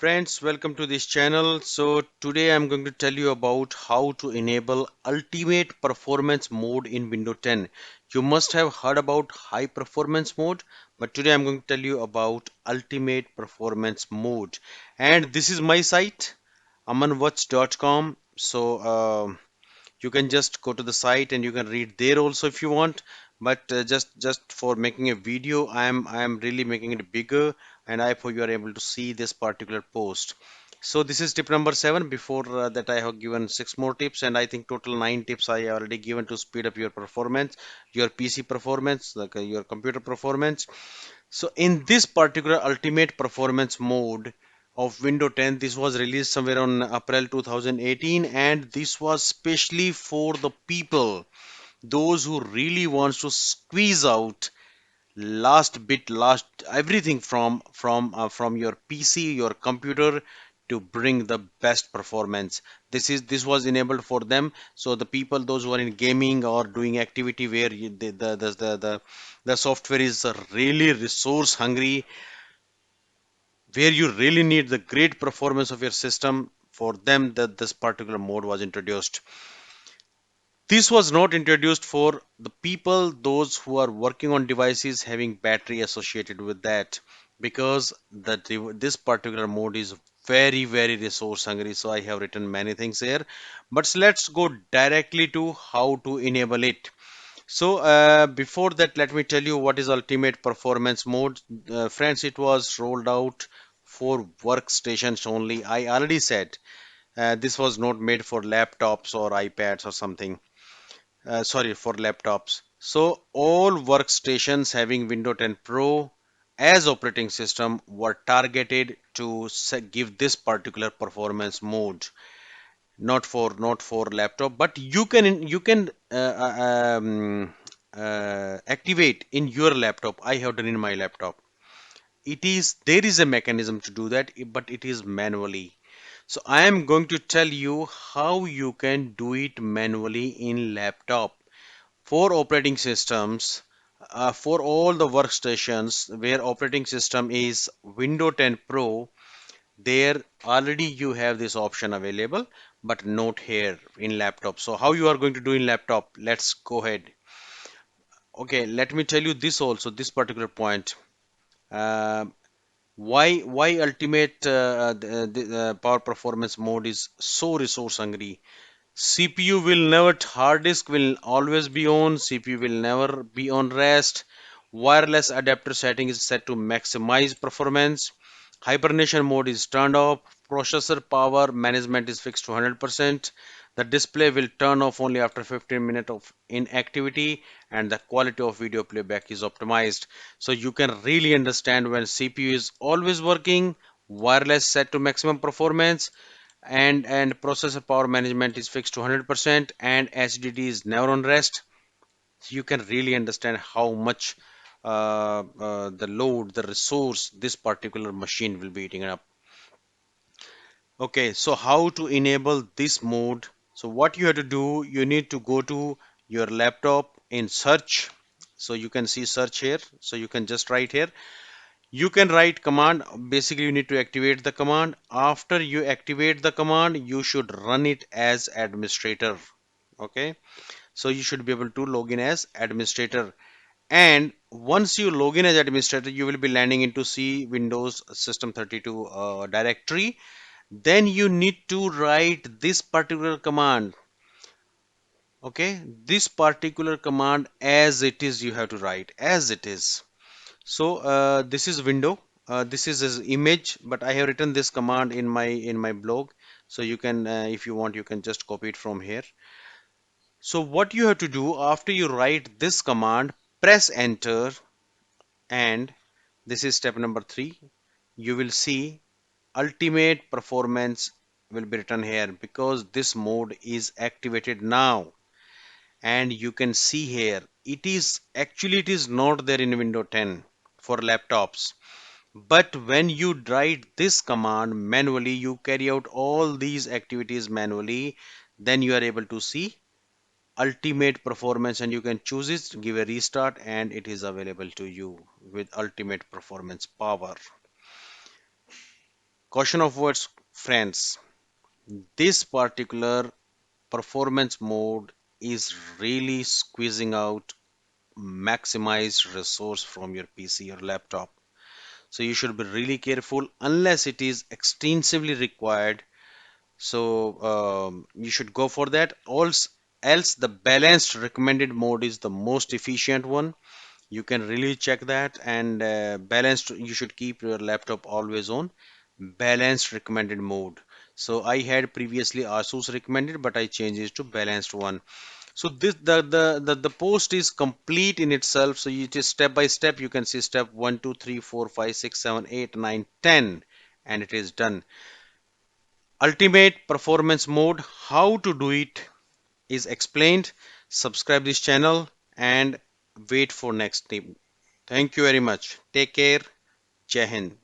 Friends, welcome to this channel. So today I'm going to tell you about how to enable ultimate performance mode in Windows 10. You must have heard about high performance mode, but today I'm going to tell you about ultimate performance mode. And this is my site, amanwatch.com. So you can just go to the site and you can read there also if you want, but just for making a video I am really making it bigger, and I hope you are able to see this particular post. So this is tip number 7. Before that I have given 6 more tips, and I think total 9 tips I already given to speed up your performance, your PC performance, like your computer performance. So in this particular ultimate performance mode of Windows 10, this was released somewhere on April 2018, and this was specially for the people, those who really wants to squeeze out last everything from your PC, your computer, to bring the best performance. This was enabled for them. So the people, those who are in gaming or doing activity where the software is really resource hungry, where you really need the great performance of your system, for them that this particular mode was introduced. This was not introduced for the people, those who are working on devices having battery associated with that, because this particular mode is very resource hungry. So I have written many things here, but let's go directly to how to enable it. So before that, let me tell you what is ultimate performance mode. Friends, it was rolled out for workstations only. I already said this was not made for laptops or iPads or something. Sorry, for laptops. So all workstations having Windows 10 Pro as operating system were targeted to give this particular performance mode. Not for laptop, but you can activate in your laptop. I have done in my laptop. There is a mechanism to do that, but it is manually. So I am going to tell you how you can do it manually in laptop. For operating systems, for all the workstations where operating system is Windows 10 Pro, there already you have this option available, but not here in laptop. So how you are going to do in laptop? Let's go ahead. Okay, let me tell you this also, this particular point. Uh, why ultimate the power performance mode is so resource hungry? CPU will never, hard disk will always be on, CPU will never be on rest. Wireless adapter setting is set to maximize performance. Hibernation mode is turned off. Processor power management is fixed to 100%. The display will turn off only after 15 minutes of inactivity, and the quality of video playback is optimized. So you can really understand when CPU is always working, wireless set to maximum performance, and processor power management is fixed to 100%, and HDD is never on rest. So you can really understand how much the load, the resource this particular machine will be eating up. Okay, so how to enable this mode? So what you have to do, you need to go to your laptop in search. So you can see search here. So you can just write here. You can write command. Basically, you need to activate the command. After you activate the command, you should run it as administrator. Okay, so you should be able to log in as administrator. And once you log in as administrator, you will be landing into C Windows System 32 directory. Then you need to write this particular command. Okay, this particular command as it is, you have to write as it is. So this is window. This is his image, but I have written this command in my blog. So you can, if you want, you can just copy it from here. So what you have to do after you write this command, press enter, and this is step number 3. You will see ultimate performance will be written here because this mode is activated now. And you can see here it is not there in Windows 10 for laptops. But when you write this command manually, you carry out all these activities manually, then you are able to see ultimate performance, and you can choose it, give a restart, and it is available to you with ultimate performance power. Caution of words, friends. This particular performance mode is really squeezing out maximized resource from your PC or laptop. So you should be really careful unless it is extensively required. So you should go for that. Else the balanced recommended mode is the most efficient one. You can really check that, and balanced, you should keep your laptop always on balanced recommended mode. So I had previously Asus recommended, but I changed it to balanced one. So this the post is complete in itself. So you just step by step, you can see step 1, 2, 3, 4, 5, 6, 7, 8, 9, 10, and it is done. Ultimate performance mode, how to do it is explained. Subscribe this channel and wait for next tip. Thank you very much. Take care. Jai Hind.